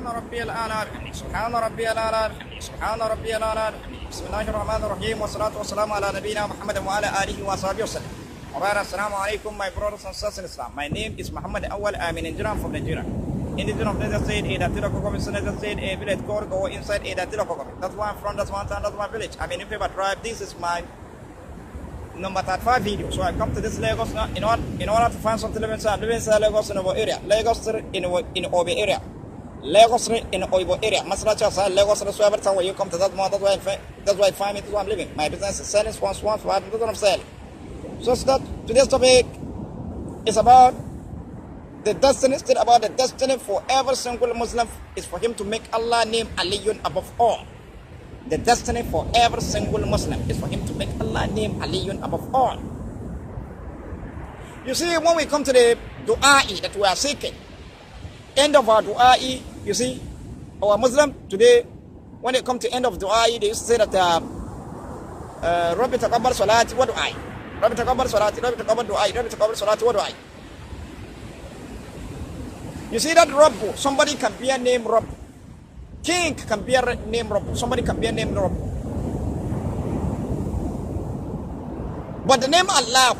سبحان ربي الأعلى بحمده سبحان ربي الأعلى بحمده سبحان ربي الأعلى بحمده بسم الله الرحمن الرحيم والصلاة والسلام على نبينا محمد وعلى آله وصحبه وسلم. Assalamu alaikum, my brothers and sisters in Islam. My name is Muhammad Awal. I'm an Nigerian from Nigeria. In the region of Niger State, a Datila State, a village called Go inside a Datila. That's where I'm from, that's one town, that's my village. I'm in Ife tribe. This is my number 35 video. So I come to this Lagos now in order to find something living inside Lagos in our area. Lagos in Obi area. Lagos in Oibo area. Masracha side Lagos so every time when you come to that one, that's why I find it where I'm living. My business is selling swans, that's what I'm selling. So that today's topic is about the destiny, still about the destiny for every single Muslim is for him to make Allah name Aliyun above all. The destiny for every single Muslim is for him to make Allah name Aliyun above all. You see, when we come to the du'a'i that we are seeking, end of our du'a'i, you see, our Muslim today, when they come to end of du'a'i, they used to say that Rabbi taqabbal salati wa du'a'i. Rabbi taqabbal salati, Rabbi taqabbal du'a'i, Rabbi taqabbal salati wa du'a'i. You see that Rabbu, somebody can be a name Rabbu. King can be a name Rabbu. Somebody can be a name Rabbu. But the name Allah,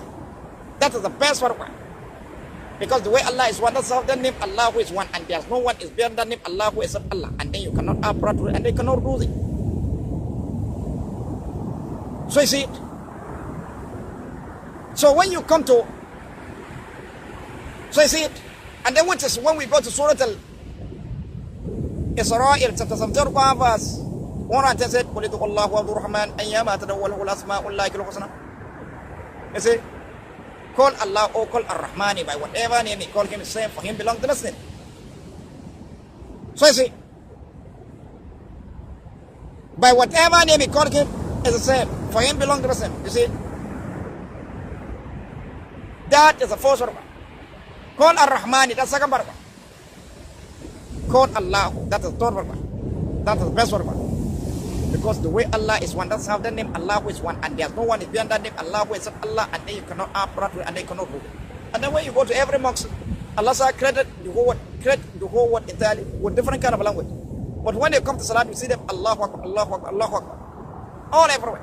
that is the best one. Because the way Allah is one, that's how the name Allah is one. And there's no one is beyond the name Allah except Allah. And then you cannot approach it and they cannot do it. So you see it. So when you come to, so you see it. And then which is when we go to Surah Al-Isra'il, chapter 74, verse 110, قُلِ ادْعُوا اللَّهَ وَاعْبُدُوا الرَّحْمَنَ أَيَّامَا تَدْعُوا وَلَهُ الْأَسْمَاءُ الْحُسْنَى. You see, call Allah or call Ar-Rahmani by whatever name he call him, same for him belong to the name. So you see, by whatever name he call him is the same, for him belong to the same. You see, that is the first one. Call Ar-Rahmani, that's the second one. Call Allah, that is the third one. That is the best one. Because the way Allah is one, that's how the name Allah is one, and there's no one is beyond that name Allah except Allah, and then you cannot approach it and they cannot move it. And then when you go to every mosque, Allah created the whole world entirely with different kind of language. But when they come to Salat, you see them Allahu Akbar, Allahu Akbar, Allahu Akbar, all everywhere.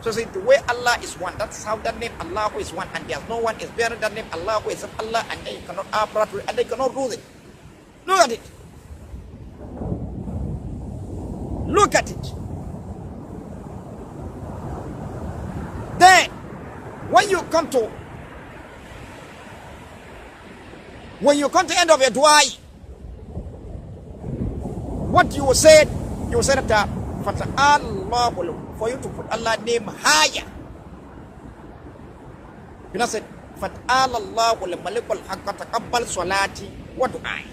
So see, the way Allah is one, that's how that name Allah is one, and there's no one is beyond that name Allah except Allah, and then you cannot approach it and they cannot do it. Look at it. Look at it. Then, when you come to end of your dua, what you said that for you to put Allah name higher. You know, said Alallahulmalikul-Hakka taqabbal salati wa du'ai.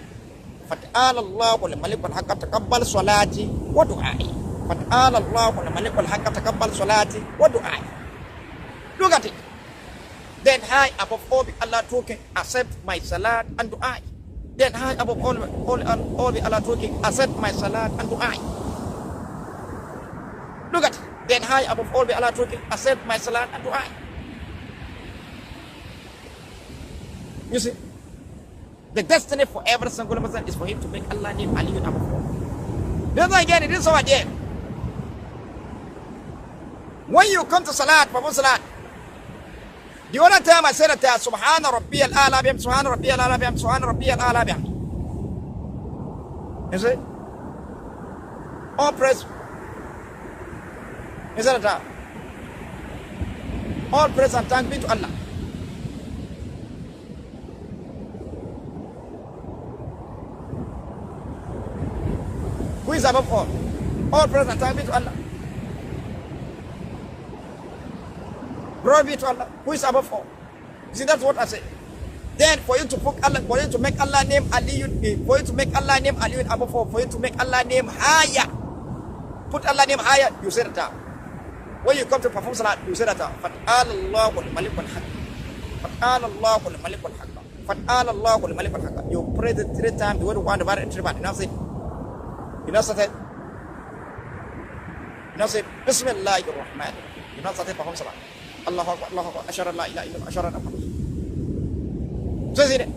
Alallahulmalikul-Hakka taqabbal salati wa du'ai. Alallahulmalikul-Hakka taqabbal salati wa du'ai. Look at it. Then high above all be Allah talking, accept my salat and du'ai. Then high above all be Allah talking, accept my salat and du'ai. Look at it. Then high above all be Allah talking, accept my salat and du'ai. You see, the destiny for every single person is for him to make Allah name Aliyun above all. Then again, it is over there. When you come to salat, perform salat, the other time I said that Subhana Rabbi al-A'la biham, Subhana Rabbi al-A'la biham, Subhana Rabbi al-A'la biham. You see? All praise. Is that that? All praise and thanks be to Allah. Who is above all? All praise and thanks be to Allah. Glory be to Allah, who is above all. See, that's what I say. Then for you to put Allah, for you to make Allah name Aliyun, for you to make Allah name Aliyun above all, for you to make Allah name higher, put Allah name higher, you say that. When you come to perform salat, you say that. Alallahulmalikul-Hakka. Alallahulmalikul-Hakka. Alallahulmalikul-Hakka. You pray the 3 times, the word one, the word 3 times. You know say, you know say, you know say, Bismillahirrahmanirrahim. You know say, perform salat. Allahu Akbar, Allahu Akbar, Ashhadu an la ilaha illallah, Ashhadu anna Muhammadan. So you see that.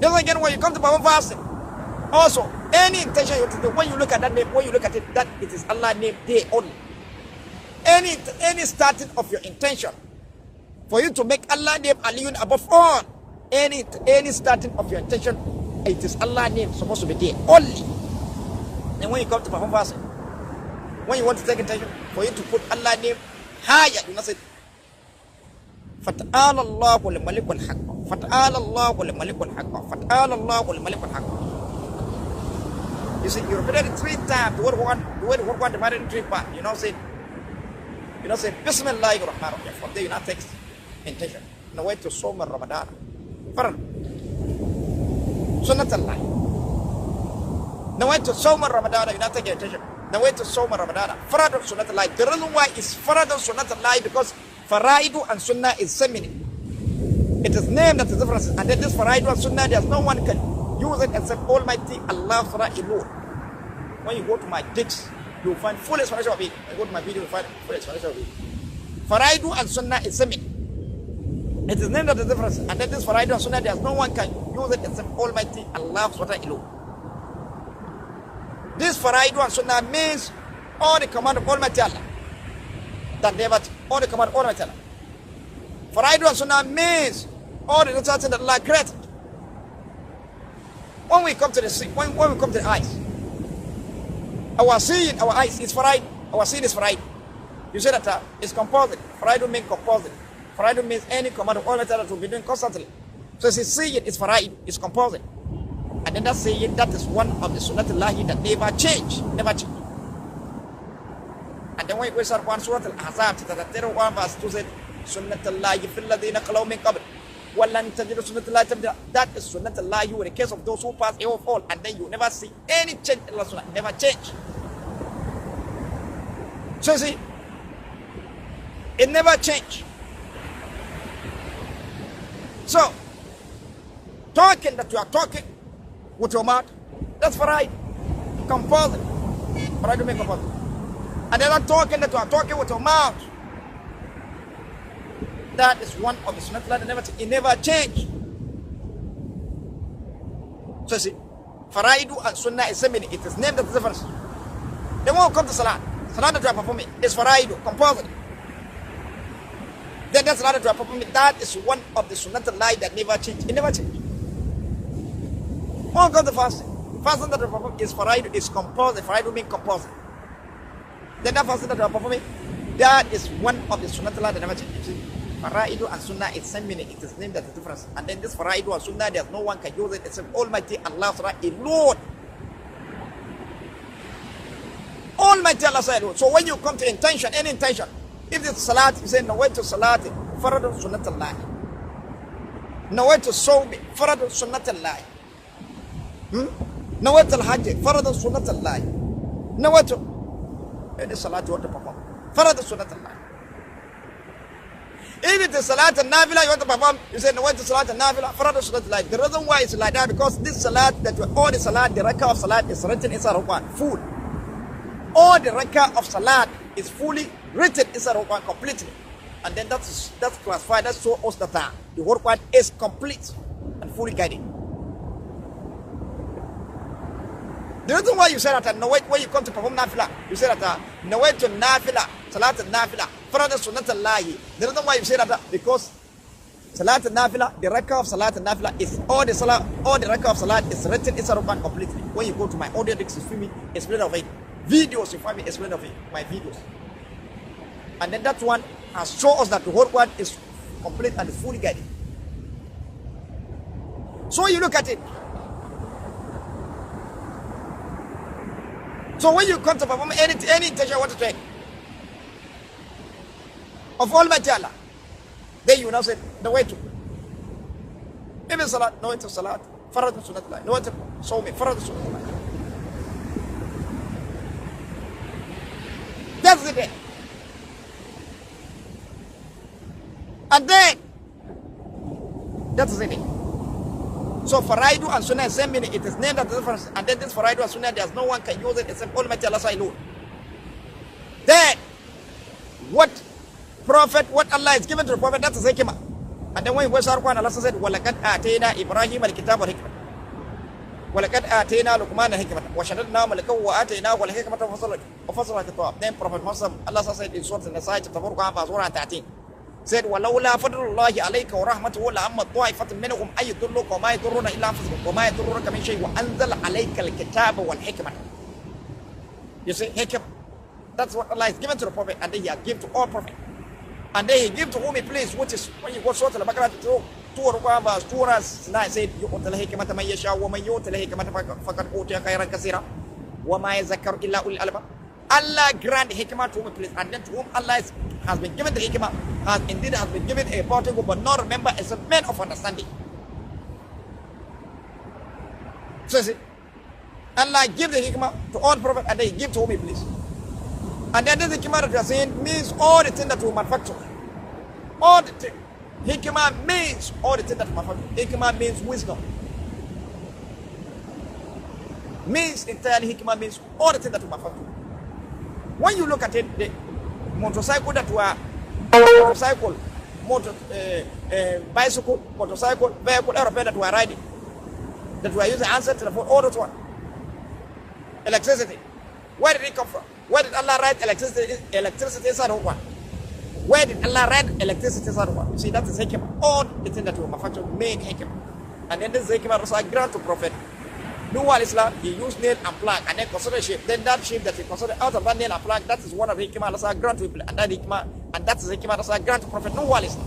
Then again, when you come to perform fasting, also Any intention you want to do, when you look at that name, when you look at it, that it is Allah name day only. Any starting of your intention, for you to make Allah name Aliyun above all, any starting of your intention, it is Allah name supposed to be there only. And when you come to perform fasting, when you want to take intention, for you to put Allah name higher, you not say فَتَعَالَ اللَّهُ الْمَلِكُ الْحَقَّ فَتَعَالَ اللَّهُ الْمَلِكُ الْحَقَّ فَتَعَالَ اللَّهُ الْمَلِكُ الْحَقَّ. You see, you repeated it 3 times. The word one divided in 3 parts. You know, say Bismillahir Rahmanir Rahim. From there, you not take intention. No way to Soma Ramadan. Farad. Sunnat Allah. No way to Soma Ramadan. You not take intention. No way to Soma Ramadan. Farad of Sunnat Allah. The reason why is Farad of Sunnat Allah because Faraidu and Sunnah is feminine. It is named that is different. And then this Faraidu and Sunnah, there's no one can use it except Almighty Allah alone. When you go to my text, you'll find full explanation of it. When you go to my video, you'll find full explanation of it. Faraidu and Sunnah is feminine. It is named that is different. And then this Faraidu and Sunnah, there's no one can use it except Almighty Allah alone. This Faraidu and Sunnah means all the command of Almighty Allah. That never all the command of Almighty Allah. Faraidu and Sunnah means all the things that Allah created. When we come to the when we come to the eyes, our seeing, our eyes is Faraidu. Our seeing is Faraidu. You say that it's composite. Faraidu means composite. Faraidu means any command of Almighty Allah to be doing constantly. So it's seeing is Faraidu, it's composite. And then that saying, that is one of the Sunnatullahi that never change. Never change. And then when we start one Surah Al-Ahzab, chapter 31 verse 2 said, Sunnatullahi fil ladina khalaw min qabl. Walan tajidu sunnatullahi tabdila. That is Sunnatullahi in the case of those who pass away of all. And then you never see any change in Allah Sunnah. Never change. So you see, it never change. So, talking that you are talking with your mouth, that's Faraidu. Composite. Faraidu means composite. And then talking that you are talking with your mouth, that is one of the Sunnah that never change. So see, Faraidu and Sunnah is similar. It is named as the difference. Then when we come to Salat, Salat that you are performing is Faraidu, composite. Then that Salat that you are performing, that is one of the Sunnah that never change. It never change. When we come to fasting, fasting that you are performing is Faraidu, is composite. Faraidu means composite. Then that fasting that you are performing, that is one of the Sunnah that never change. Faraidu and Sunnah is same meaning. It is named as the difference. And then this Faraidu and Sunnah, there's no one can use it except Almighty Allah alone. Almighty Allah alone. So when you come to intention, any intention, if it's Salat, you say Nawaitu Salati, Faradu Sunnatullahi. Nawaitu Sawmi, Faradu Sunnatullahi. Nawaitu Al-Hajj, Faradu Sunnatullahi. Nawaitu, any Salat you want to perform, Faradu Sunnatullahi. If it is Salat and Nafila you want to perform, you say Nawaitu Salat and Nafila, Faradu Sunnatullahi. The reason why it's like that, because this Salat, that all the Salat, the rakah of Salat is written inside Quran, full. All the rakah of Salat is fully written inside the Quran completely. And then that's classified, that's so us that the whole Quran is complete and fully guided. The reason why you say that when you come to perform Nafila, you say that Nawaitu Nafila, Salat and Nafila, Faradu Sunnatullahi. The reason why you say that, because Salat and Nafila, the rakah of Salat and Nafila is all the rakah of Salat is written inside the Quran completely. When you go to my audio dicks, you see me explain of it. Videos, you find me explain of it, my videos. And then that one has shown us that the whole Quran is complete and is fully guided. So you look at it. So when you come to perform any intention you want to take of Almighty Allah, then you now say the way to. Maybe Salat, no into Salat, Faradu Sunnatullahi, no into Sawmi, Faradu Sunnatullahi. That's the day. And then, that's the day. So Faraidu and Sunnah is same meaning. It is named as the difference. And then this Faraidu and Sunnah, there's no one can use it except Almighty Allah alone. Then, what Allah is given to the Prophet, that's the hikmah. And then when we go to Quran, Allah said, وَلَقَدْ آتَيْنَا إِبْرَاهِيمَ الْكِتَابَ وَالْحِكْمَةَ. ولقد آتينا لقمان الحكمة وشددنا ملكه وآتيناه الحكمة وفصل الخطاب. Then Prophet Muhammad, Allah said in Surah An-Nisa chapter 4 verse 113, said ولولا فضل الله عليك ورحمته لعم طائفة منهم أن يضلوك وما يضرون إلا أنفسهم وما يضرونك من شيء وأنزل عليك الكتاب والحكمة. You see, hikmah, that's what Allah has given to the Prophet, and then He has given to all prophets. And then He gives to whom He please, which is when you go Surah Al-Baqarah 2 verse 209 said يؤتي الحكمة من يشاء ومن يؤتي الحكمة فقد أوتي خيرا كثيرا وما يذكر إلا أولي الألباب. Allah grant hikmah to whom He please, and then to whom Allah has been given the hikmah has indeed been given a body but not remember as a man of understanding. So see, Allah gives the hikmah to all prophets, and then He gives to whom He please. And then this hikmah that we are saying means all the things that we manufacture. All the things. Hikmah means all the things that we manufacture. Hikmah means wisdom. Means entirely hikmah means all the things that we manufacture. When you look at it, the motorcycle that we are motorcycle, bicycle, motorcycle, vehicle, aeroplane that we are riding, that we are using answer to the phone, all those one. Electricity. Where did it come from? Where did Allah write electricity inside of one? Where did Allah write electricity inside of one? You see, that is hikmah. All the things that we manufacture made hikmah. And then this hikmah also grant to Prophet Nuh al-Islam, he used nail and plug and then consider shape. Then that shape that he considered out of that nail and plug, that is one of the hikmah Allah grant to people. And that hikmah, and that is the hikmah Allah grant to Prophet Nuh al-Islam.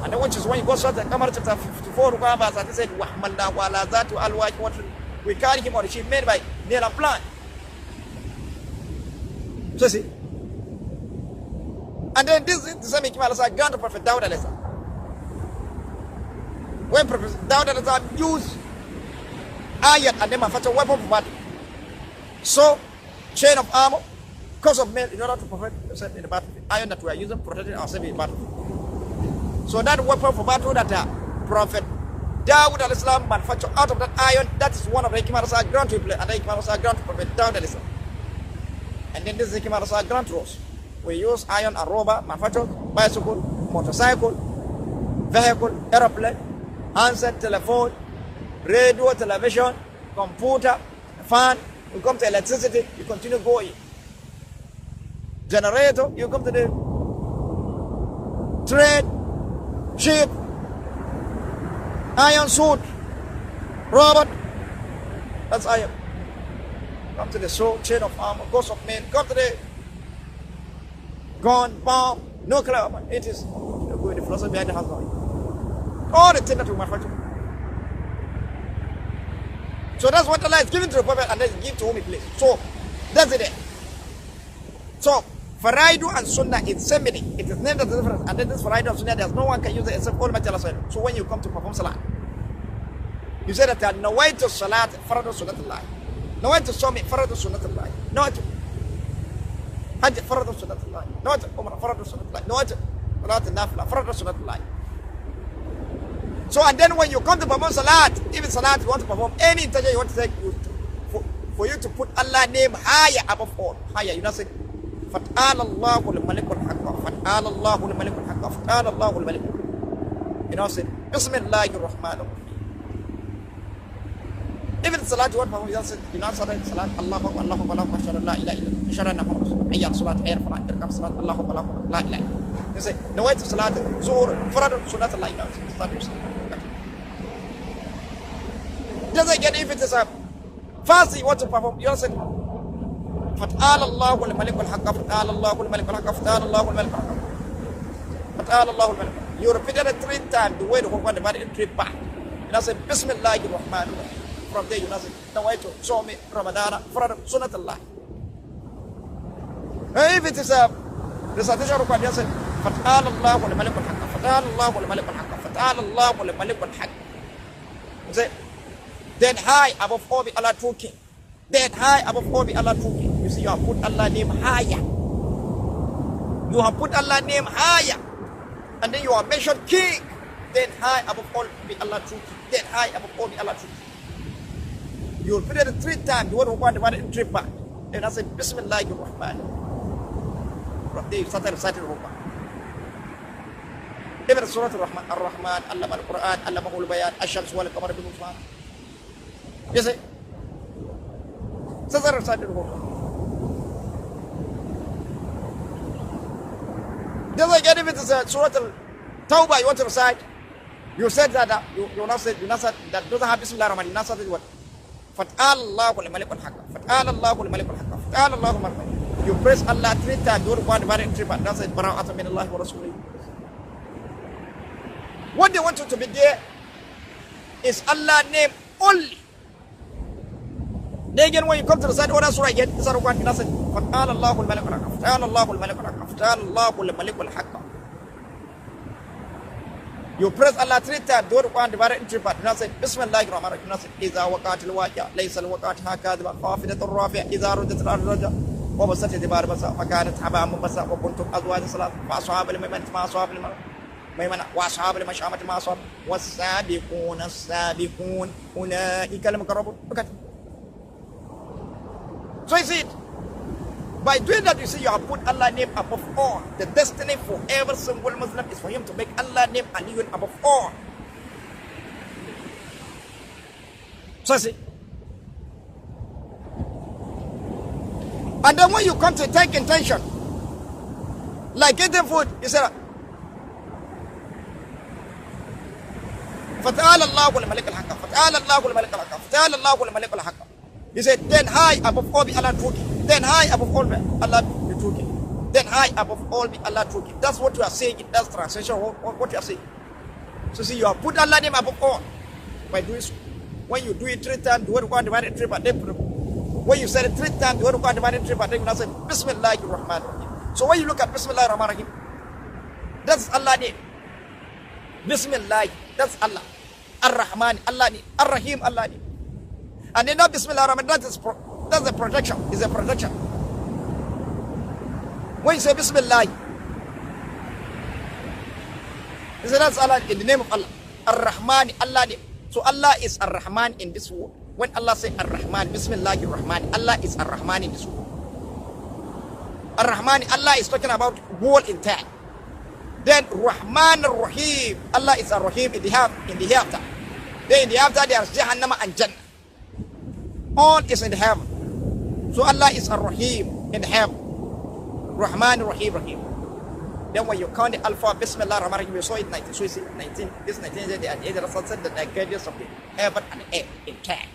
And then which is when you go to Qamar chapter 54, he said, وَحْمَلْنَا وَعَلَى ذَاتُ أَلْوَاحٍ. We carry him on the ship made by nail and plug. So see. And then this is the same hikmah Allah grant to Prophet Dawud al-Islam. When Prophet Dawud al-Islam used iron and then manufacture weapon for battle. So, chain of armor, course of mail in order to protect yourself in the battle. Iron that we are using protecting ourselves in the battle. So that weapon for battle that Prophet Dawud al-Islam manufactured out of that iron, that is one of the hikmah Allah grant to people, and the hikmah Allah grant to Prophet Dawud al-Islam. And then this hikmah Allah grant to us. We use iron and rubber, manufacture bicycle, motorcycle, vehicle, aeroplane, handset, telephone, radio, television, computer, fan. You come to electricity, you continue going. Generator, you come to the train, ship, iron suit, robot. That's iron. Come to the sword, chain of armor, course of men. Come to the gun, bomb, nuclear. It is the philosophy behind the house. All the things that we manufacture. So that's what Allah is giving to the Prophet, and then give to whom He please. So that's it. So Faraidu and Sunnah is similar. It is named as a difference. And then this Faraidu and Sunnah, there's no one can use it except Almighty Allah. So when you come to perform Salah, you say that Nawaitu Salat Faradu Sunnatullah. Nawaitu Somi Faradu Sunnatullah. Nawaitu Hajj Faradu Sunnatullah. Nawaitu Umrah Faradu Sunnatullah. Nawaitu Salat Nafla Faradu Sunnatullah. So and then when you come to perform Salat, even Salat you want to perform any intention you want to take, for you to put Allah's name higher above all. Higher, you know say FATA ALASLLAHULMALIKULHAKKA FATA ALASLLAHULMALIKULHAKKA. You know say Bismillahirrahmanirrahim. Even Salat you want to perform, you know Salat Allahu Akbar Allahu Akbar Ashhadu an la ilaha illallah Ashhadu anna Muhammadan Rasulullah Hayya Salat Hayya Falah Irkab Salat Allahu Akbar la ilaha illallah. You say Nawaitu Salat Zuhr Faradu Sunnatullah. Just again, if it is a fast you want to perform, you say FATALLAHULMALIKULHAKKA FATALLAHULMALIKULHAKKA FATALLAHULMALIKULHAKKA FATALLAHULMALIKULHAKKA. You repeated it 3 times, the way the Quran divided in 3 parts. You know say Bismillahirrahmanirrahim. From there you know say Nawaitu Somi Ramadana Faradu Sunnatullah. If it is a recitation of Quran, you say FATALLAHULMALIKULHAKKA FATALLAHULMALIKULHAKKA FATALLAHULMALIKULHAKKA. You say then high above all be Allah true King. Then high above all be Allah true King. You see, you have put Allah's name higher. You have put Allah's name higher. And then you have mentioned King. Then high above all be Allah true King. Then high above all be Allah true King. You will put it 3 times. The word of God divided in 3 parts. Then I say Bismillahirrahmanirrahim. From there you started reciting the Quran. Even Surah Ar-Rahman, Allama al-Quran, Allamahul Bayan, Ash-Shams wal-Qamar bil-Mufan. You see? So they recited the Quran. Just like if it is a Surah Al-Tawbah you want to recite, you said that you not said that doesn't have Bismillah ar-Rahman, you not said what? FATA ALLAHULMALIKULHAKKA FATA ALLAHULMALIKULHAKKA. You praise Allah 3 times, do one divided in 3 parts. That's it. Bara'atun min Allah wa Rasulihi. What they want you to be there is Allah's name only. Then again, when you come to the side order surah again, this is what you say. فَتَعَالَ اللَّهُ الْمَلِكُ الْحَقَّ فَتَعَالَ اللَّهُ الْمَلِكُ الْحَقَّ فَتَعَالَ اللَّهُ الْمَلِكُ الْحَقَّ. You praise Allah 3 times, do one divided in 3 parts. You say, Bismillahir Rahmanir Rahim. إِذَا وَقَعَتِ الْوَاقِعَةُ لَيْسَ لِوَقْعَتِهَا كَاذِبَةٌ خَافِضَةٌ رَافِعَةٌ إِذَا رُجَّتِ الْأَرْضُ رَجًّا وَبَسَّتِ الْجِبَالُ بَسًّا وَكَانَتْ هَبَاءً مُنبَثًّا وَكُنتُمْ أَزْوَاجًا ثَلَاثًا فَأَصْحَابُ الْمَيْمَنَةِ مَا أَصْحَابُ الْمَيْمَنَةِ وَأَصْحَابُ الْمَشْأَمَةِ مَا أَصْحَابُ وَالسَّابِقُونَ السَّابِقُونَ أُولَئِكَ الْمُقَرَّبُونَ. Look at it. So you see it. By doing that, you see you have put Allah's name above all. The destiny for every single Muslim is for him to make Allah's name Aliyun above all. So you see. And then when you come to take intention, like getting food, you say, فَتَعَالَ اللَّهُ الْمَلِكُ الْحَقَّ فَتَعَالَ اللَّهُ الْمَلِكُ الْحَقَّ فَتَعَالَ اللَّهُ الْمَلِكُ الْحَقَّ. He said, then high above all be Allah truth. Then high above all be Allah the truth. Then high above all be Allah truth. That's what you are saying. That's translation of what you are saying. So see, you have put Allah name above all by doing so. When you do it 3 times, the word God divided 3 parts. When you said it 3 times, the word God divided 3 parts. Then you say Bismillahir Rahmanir Rahim. So when you look at Bismillahir Rahmanir Rahim, that's Allah name. Bismillah, that's Allah. Ar-Rahman, Allah name. Ar-Rahim, Allah name. And then now Bismillah Rahman, that's a protection. It's a protection. When you say Bismillah, you say that's Allah in the name of Allah. Ar-Rahman, Allah name. So Allah is Ar-Rahman in this world. When Allah says Ar-Rahman, Bismillahir Rahman, Allah is Ar-Rahman in this world. Ar-Rahman, Allah is talking about world in time. Then Rahman Ar-Rahim, Allah is Ar-Rahim in the hereafter. Then in the hereafter there is Jahannam and Jannah. All is in the heaven. So Allah is Ar-Rahim in the heaven. Rahman Rahim Rahim. Then when you count the alpha, Bismillah Rahman Rahim, you saw it 19. So you see 19. This 19 is the Rasul said that the guardians of the heaven and earth in time.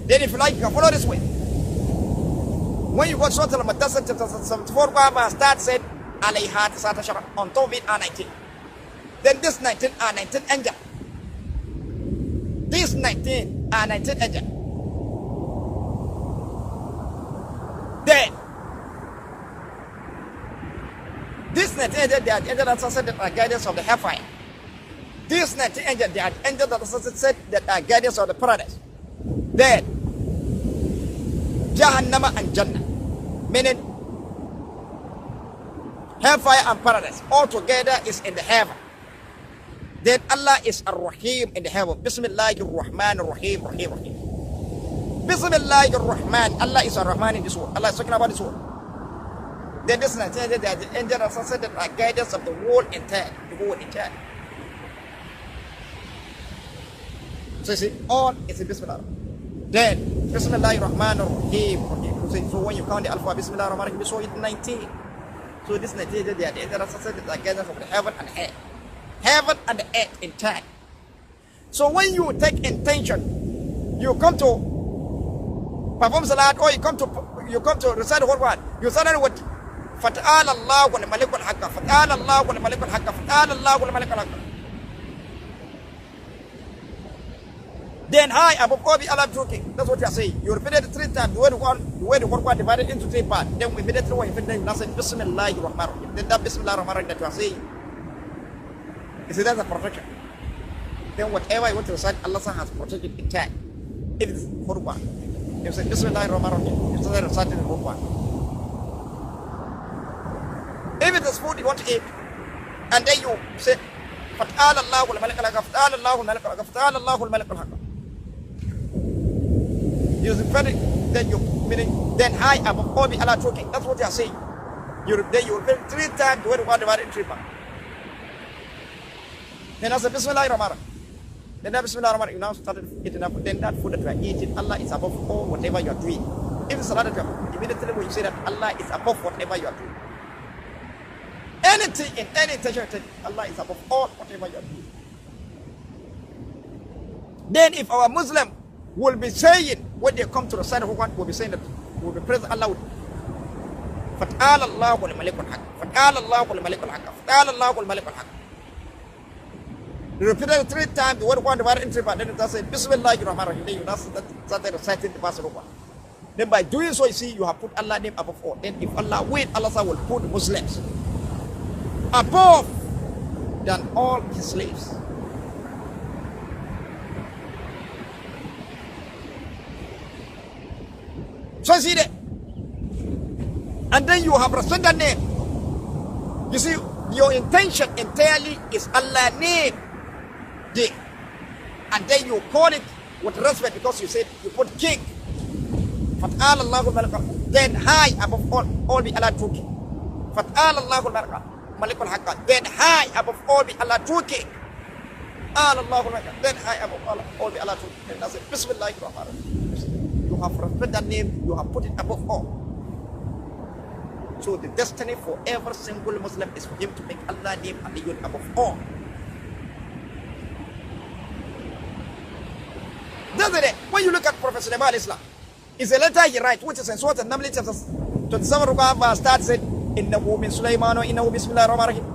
Then if you like, you can follow this way. When you go to Surah Al-Mudaththir chapter 74, Baba start said Alayha Tisata Shara. On top of it are 19. Then this 19 are 19 angels. These 19 are 19 angels. Then these 19 angels, they are the angels that said that are guardians of the hellfire. These 19 angels, they are the angels that said that are guardians of the paradise. Then Jahannama and Jannah, meaning hellfire and paradise, all together is in the heaven. Then Allah is Ar-Rahim in the heaven. Bismillahir Rahmanir Rahim, Rahim, Rahim. Bismillahir Rahman, Allah is Ar-Rahman in this world. Allah is talking about this world. Then this is the angel that said that are guidance of the world entire, the world entire. So you see, all is in Bismillah. Then Bismillahir Rahmanir Rahim, Rahim. So when you count the alpha, Bismillahir Rahmanir Rahim, you saw it 19. So this 19 they are the angel that said that are guidance of the heaven and earth. Heaven and the earth in time. So when you take intention, you come to perform salat, or you come to recite the whole word. You start with Fata'ala Allahul-Malikul-Hakka, Fata'ala Allahul-Malikul-Hakka, Fata'ala Allahul-Malikul-Hakka. Then high above all the Allah talking. That's what you are saying. You repeat it 3 times. The word one divided into 3 parts. Then we repeat it 3 times. Then you say Bismillahir Rahmanir Rahim. Then that Bismillahir Rahmanir Rahim that you are saying. You see, that's a protection. Then whatever you want to recite, Allah has protected it time. It is Qurban. You say Bismillahir Rahmanir Rahim. You start reciting the Qurban. If it is food you want to eat, and then you say Fata'ala Allahul-Malikul-Hakka, Fata'ala Allahul-Malikul-Hakka, Fata'ala Allahul-Malikul-Hakka. You repeat it, then you meaning then high above all the Allah talking. That's what you are saying. You repeat 3 times the word God divided in 3 parts. Then I say Bismillahir Rahmanir Rahim. Then that Bismillah Rahman, you now started eating up. Then that food that you are eating, Allah is above all whatever you are doing. Even Salat, immediately when you say that Allah is above whatever you are doing. Anything in any intention, Allah is above all whatever you are doing. Then if our Muslim will be saying, when they come to the side of Quran, will be saying that, will be praising Allah with FATA repeated it 3 times, the word one divided into but then it does say Bismillahirrahmanirrahim. Then you started reciting the verse of Quran. Then by doing so, you see, you have put Allah's name above all. Then if Allah will, Allah will put Muslims above than all his slaves. So see that. And then you have respect that name. You see, your intention entirely is Allah's name there. And then you call it with respect because you said you put king. Then high above all be Allah true king. ALASLLAHULMALIKULHAKKA. Then high above all be Allah true king. Then high above all be Allah true king. Then that's it. Bismillahirrahmanirrahim. You have respect that name, you have put it above all. So the destiny for every single Muslim is for him to make Allah's name Aliyun above all. Doesn't it? When you look at Prophet Sulaiman Islam, it's a letter he writes, which is in Surah An-Naml chapter 27 verse starts it, Innahu min Sulaiman wa innahu bismillahir-rahmanir-rahim.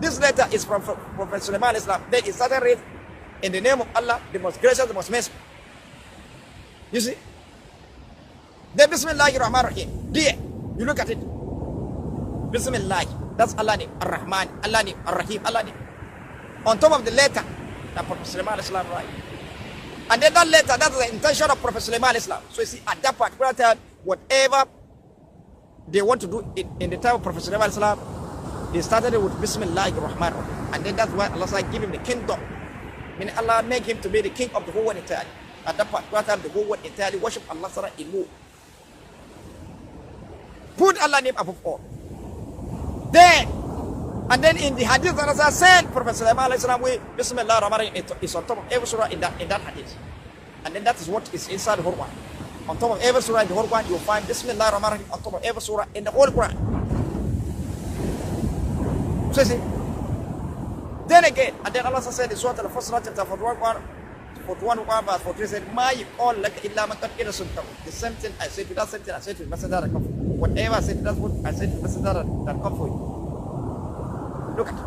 This letter is from Prophet Sulaiman Islam. Then it started read in the name of Allah, the most gracious, the most merciful. You see? Then Bismillahir-rahmanir-rahim. There, you look at it. Bismillah, that's Allah name, Ar-Rahman, Allah name, Ar-Rahim, Allah name. On top of the letter that Prophet Sulaiman Islam write. And then that letter, that's the intention of Prophet Sulaiman Islam. So you see, at that particular time, whatever they want to do in the time of Prophet Sulaiman Islam, they started with Bismillahir-Rahman. And then that's why Allah gave him the kingdom. Meaning Allah make him to be the king of the whole world entirely. At that particular time, the whole world entirely worship Allah alone. Put Allah's name above all. Then, and then in the hadith that Allah said, Prophet Sulaiman with Bismillahir-Rahmanir-Rahim is on top of every surah in that hadith. And then that is what is inside the whole Quran. On top of every surah in the whole Quran, you will find Bismillahir-Rahmanir-Rahim on top of every surah in the whole Quran. So you see, then again, and then Allah said in Surah Al-Fasrah chapter 41 verse 43 said, Ma yaqul laka illa man qad irsalta. The same thing I said to that same thing I said to the messenger that come. Whatever I said, that's what I said to the messenger that come for you. Look at it.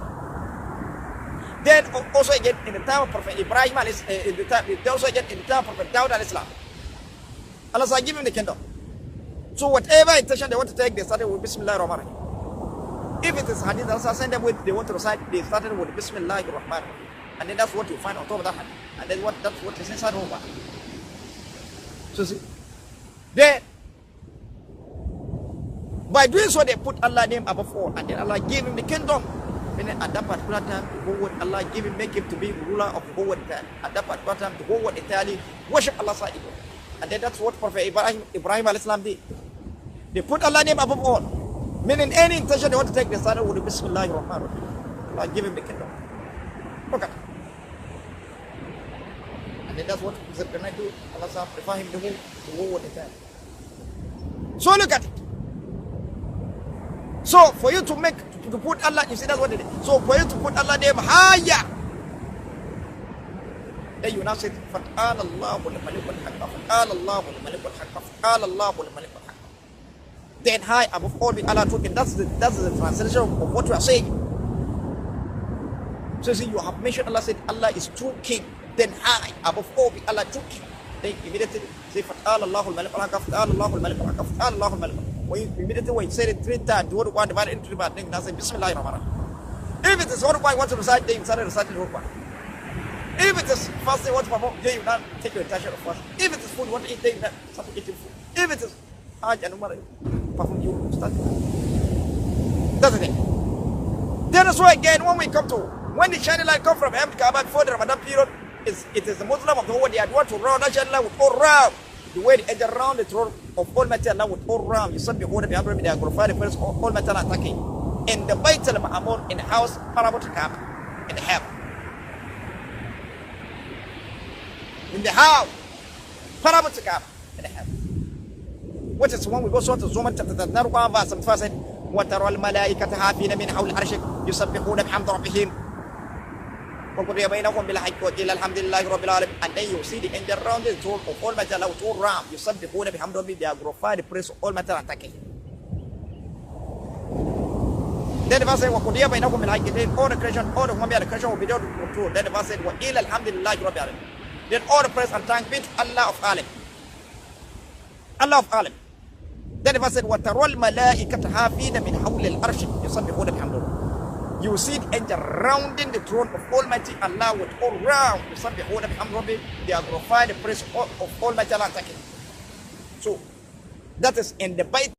Then also again in the time of Prophet Ibrahim, also again in the time of Prophet Dawud al-Islam, Allah said, give him the kingdom. So whatever intention they want to take, they started with Bismillahir-Rahmanir-Rahim. If it is hadith that Allah sent them with, they want to recite, they started with Bismillahir-Rahmanir-Rahim. And then that's what you find on top of that hadith. And then that's what is inside the whole one. So see, then by doing so, they put Allah's name above all, and then Allah gave him the kingdom. And then at that particular time, the whole world, Allah gave him, make him to be ruler of the whole world entirely. At that particular time, the whole world entirely worship Allah alone. And then that's what Prophet Ibrahim al-Islam did. They put Allah's name above all. Meaning any intention they want to take, they started with the Bismillahir-Rahmanir-Rahim. Allah give him the kingdom. Look at it. And then that's what when I do, Allah prefer him the whole world entirely. So look at it. So for you to put Allah, you see that's what it is. So for you to put Allah's name higher, then you now say ALASLLAHULMALIKULHAKKA, ALASLLAHULMALIKULHAKKA, ALASLLAHULMALIKULHAKKA. Then high above all be Allah true king. That's the translation of what we are saying. So see, you have mentioned Allah said Allah is true king. Then high above all be Allah true king. Then immediately say ALASLLAHULMALIKULHAKKA, ALASLLAHULMALIKULHAKKA, ALASLLAHULMALIKULHAKKA. When you immediately say it 3 times, the word one divided into 3 but then that's Bismillahirrahmanirrahim. If it is what one wants to recite, then you start reciting the whole one. If it is fasting, what to perform, then you now take your intention of fasting. If it is food, you want to eat, then you start eating food. If it is Hajj and Umrah, perform, you start. That's the thing. Then also again, when we come to, when the shining light comes from heaven, Kaaba before the Ramadan period, it is the Muslim of the whole, they had want to round that shining light with all round. The way the edge around the throne of Almighty Allah with all round, you said behold, they are glorified the first of Almighty Allah attacking. In the Bayt al-Ma'amur, in the house, Parabot Kaaba, in the heaven. the house. Parabutikab in the heaven. Which is when we go to Zuma chapter 31 verse 75 said, وَتَرَى الْمَلَائِكَةَ حَافِينَ مِنْ حَوْلِ عَرْشِكَ يُسَبِّحُونَ بِحَمْدِ رَبِّهِمْ وَقُضِيَ بَيْنَهُم بِالْحَقِّ وَقِيلَ الْحَمْدُ لِلَّهِ رَبِّ الْعَالَمِينَ. And then you see the angel around the throne of Almighty Allah all round. يُسَبِّحُونَ بِحَمْدِ رَبِّهِمْ. They are glorifying the praise of Almighty Allah. Then the verse said, وَقُضِيَ بَيْنَهُم بِالْحَقِّ. Then all the creation, all the human beings, the creation will be done with truth. Then the verse said, وَقِيلَ الْحَمْدُ لِلَّهِ رَبِّ الْعَالَمِينَ. Then all the praise and thanks be to Allah of Alam. Allah of Alam. Then the verse said, وَتَرَى الْمَلَائِكَةَ حَافِينَ مِنْ حَوْلِ الْعَرْشِ يُسَبِّحُونَ بِحَمْدِ رَبِّهِمْ. You see the angel rounding the throne of Almighty Allah with all round. يُسَبِّحُونَ بِحَمْدِ رَبِّهِمْ. They are glorifying the praise of Almighty Allah. So that is in the Bible.